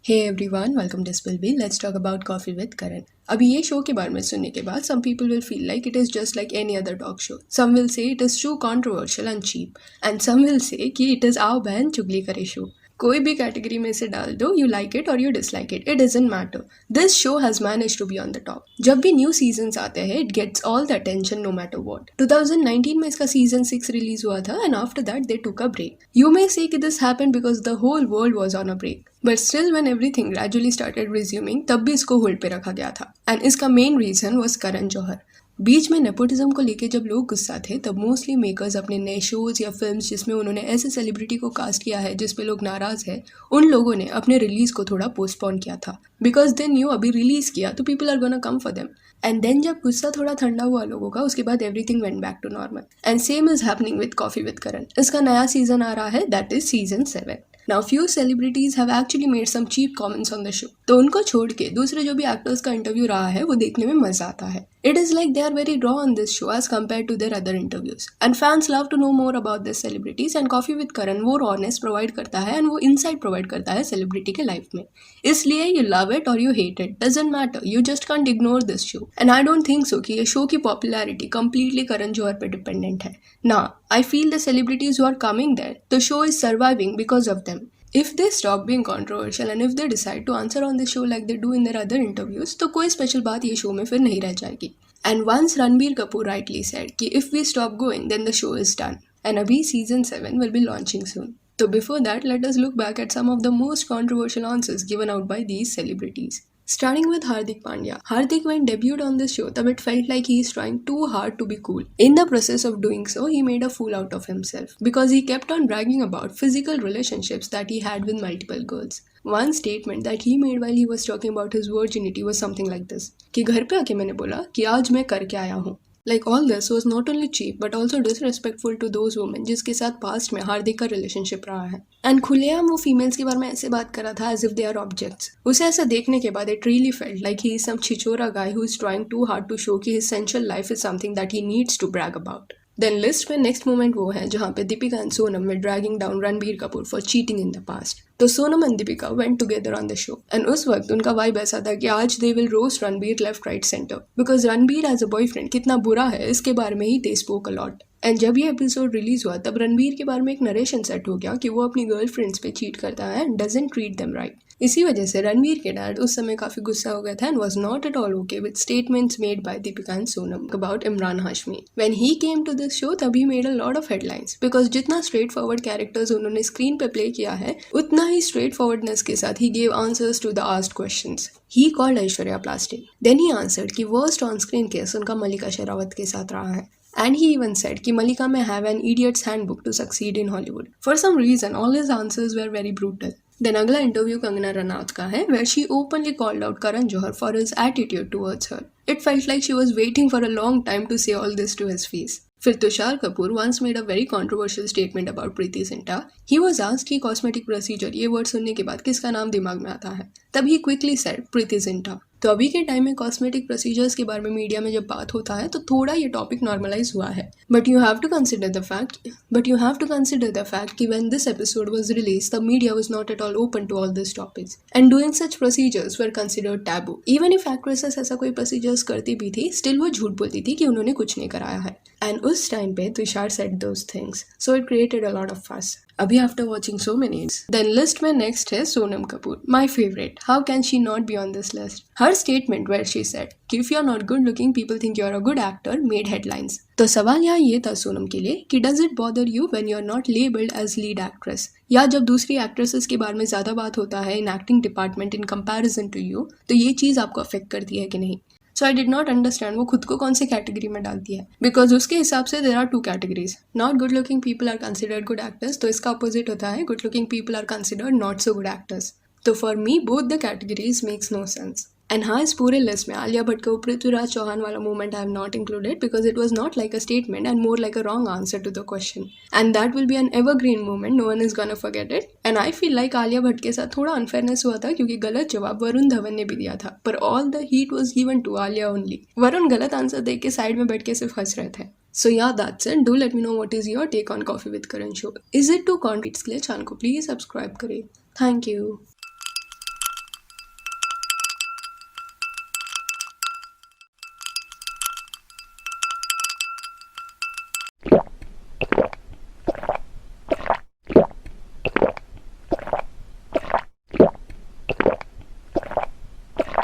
Hey everyone, welcome to Spillbeebusiness. Let's talk about Coffee with Karan. अभी ये show के बारे में सुनने के बाद some people will feel like it is just like any other talk show. Some will say it is too controversial and cheap, and some will say कि it is आओ बहन चुगली करे शो. कोई भी कैटेगरी में से डाल दो, you like it or you dislike it, it doesn't matter. This show has managed to be on the top. जब भी न्यू सीजन्स आते हैं, it gets all the attention no matter what. 2019 में इसका सीजन 6 रिलीज हुआ था and after that they took a break. You may say कि this happened because the whole world was on a break. But still when everything gradually started resuming, तब भी इसको hold पे रखा गया था. And इसका main reason was Karan Johar. बीच में नेपोटिज्म को लेके जब लोग गुस्सा थे तब मोस्टली मेकर्स अपने नए शोज या फिल्म्स जिसमें उन्होंने ऐसे सेलिब्रिटी को कास्ट किया है जिस पे लोग नाराज है, उन लोगों ने अपने रिलीज को थोड़ा पोस्टपोन किया था. बिकॉज दे न्यू अभी रिलीज किया तो people are gonna come for them. And then जब गुस्सा थोड़ा ठंडा हुआ लोगों का, उसके बाद everything went back to normal. And same is happening with coffee with Karan. इसका नया सीजन आ रहा है, that is season 7. Now few celebrities have actually made some cheap comments on the show. तो उनको छोड़ के दूसरे जो भी एक्टर्स का इंटरव्यू रहा है वो देखने में मजा आता है. It is like they are very raw on this show as compared to their other interviews. And fans love to know more about these celebrities and Coffee with Karan वो rawness provide करता है and वो insight provide करता है celebrity के life में. इसलिए you love it or you hate it, doesn't matter. You just can't ignore this show. And I don't think so कि ये show की popularity completely करण जौहर पे dependent है. Nah, I feel the celebrities who are coming there, the show is surviving because of them. If they stop being controversial and if they decide to answer on the show like they do in their other interviews, तो कोई special बात ये show में फिर नहीं रह जाएगी. And once Ranbir Kapoor rightly said कि if we stop going then the show is done. And अभी season 7 will be launching soon. So before that, let us look back at some of the most controversial answers given out by these celebrities. Starting with Hardik Pandya. Hardik when debuted on this show, तब it felt like he is trying too hard to be cool. In the process of doing so, he made a fool out of himself because he kept on bragging about physical relationships that he had with multiple girls. One statement that he made while he was talking about his virginity was something like this, कि घर पे आके मैंने बोला कि आज मैं करके आया हूँ. Like all this was not only cheap but also disrespectful to those women जिसके साथ पास्ट में हार्दिक का रिलेशनशिप रहा है. एंड खुलेआम वो फीमेल्स के बारे में ऐसे बात कर रहा था as if they are objects. उसे ऐसा देखने के बाद it really felt like he is some छिछोरा guy who is trying too hard to show कि his sensual life is something that he needs to brag about. Then list में next moment वो है जहाँ पे Deepika and Sonam were dragging down Ranbir Kapoor for cheating in the past. तो Sonam and Deepika went together on the show. And उस वक्त उनका vibe ऐसा था कि आज they will roast Ranbir left right center. Because Ranbir as a boyfriend कितना बुरा है इसके बारे में ही they spoke a lot. And जब ये एपिसोड रिलीज हुआ तब रणबीर के बारे में एक नरेशन सेट हो गया कि वो अपनी गर्लफ्रेंड्स पे चीट करता है and doesn't treat them right. इसी वजह से रणबीर के डैड उस समय काफी गुस्सा हो गया था and was not at all okay with statements made by Deepika and Sonam about Imran Hashmi. When he came to this show तब he made a lot of headlines because जितना स्ट्रेट फॉरवर्ड कैरेक्टर्स उन्होंने स्क्रीन पे प्ले किया है उतना ही स्ट्रेट फॉरवर्डनेस के साथ ही gave answers to the asked questions. He called Aishwarya plastic. Then he answered कि वर्स्ट ऑन स्क्रीन केस उनका मल्लिका शेरावत के साथ रहा है. And he even said कि मल्लिका may have an idiot's handbook to succeed in Hollywood. For some reason, all his answers were very brutal. Then अगला interview Kangana Ranaut का है where she openly called out Karan Johar for his attitude towards her. It felt like she was waiting for a long time to say all this to his face. फिर Tushar Kapoor once made a very controversial statement about Preity Zinta. He was asked कि cosmetic procedure ये word सुनने के बाद किसका नाम दिमाग में आता है. तब he quickly said Preity Zinta. तो अभी के टाइम में कॉस्मेटिक प्रोसीजर्स के बारे में मीडिया में जब बात होता है तो थोड़ा ये टॉपिक नॉर्मलाइज हुआ है. But you have to consider the fact कि when this episode was release the media was not at all open to all this topics and doing such procedures were considered taboo. Even if actresses ऐसा कोई procedures करती भी थी still वो झूठ बोलती थी कि उन्होंने कुछ नहीं कराया है. एंड उस टाइम पे Tushar said those things so it created a lot of fuss. अभी after watching so many then list में नेक्स्ट है Sonam Kapoor. My favourite. How can she not be on this list. Her statement where she said कि if you are not good looking people think you are a good actor made headlines. तो सवाल यहाँ ये था सोनम के लिए कि does it bother you when you are not labelled as lead actress. या जब दूसरी एक्ट्रेसेस के बारे में ज्यादा बात होता है in acting department in comparison to you तो ये चीज आपको अफेक्ट करती है कि नहीं. So I did not understand वो खुद को कौन सी कैटेगरी में डालती है बिकॉज उसके हिसाब से there are 2 categories. Not good looking people are considered good actors तो इसका अपोजिट होता है good looking people are considered not so good actors. तो for me both the categories makes no sense. And हाँ, इस पूरे लिस्ट में आलिया भट्ट को पृथ्वीराज चौहान वाला movement I have not included because it was not like a statement and more like a wrong answer to the question and that will be an evergreen movement. No one is gonna forget it. And I feel like Alia Bhatt के साथ थोड़ा unfairness हुआ था क्योंकि गलत जवाब वरुण धवन ने भी दिया था पर all the heat was given to Alia only. Varun गलत आंसर देख के साइड में बैठ के सिर्फ हंस रहे थे. So yeah, that's it. Do let me know what is your take on Coffee with Karan show. Is it too content के लिए चैनल को प्लीज सब्सक्राइब करें. Thank you.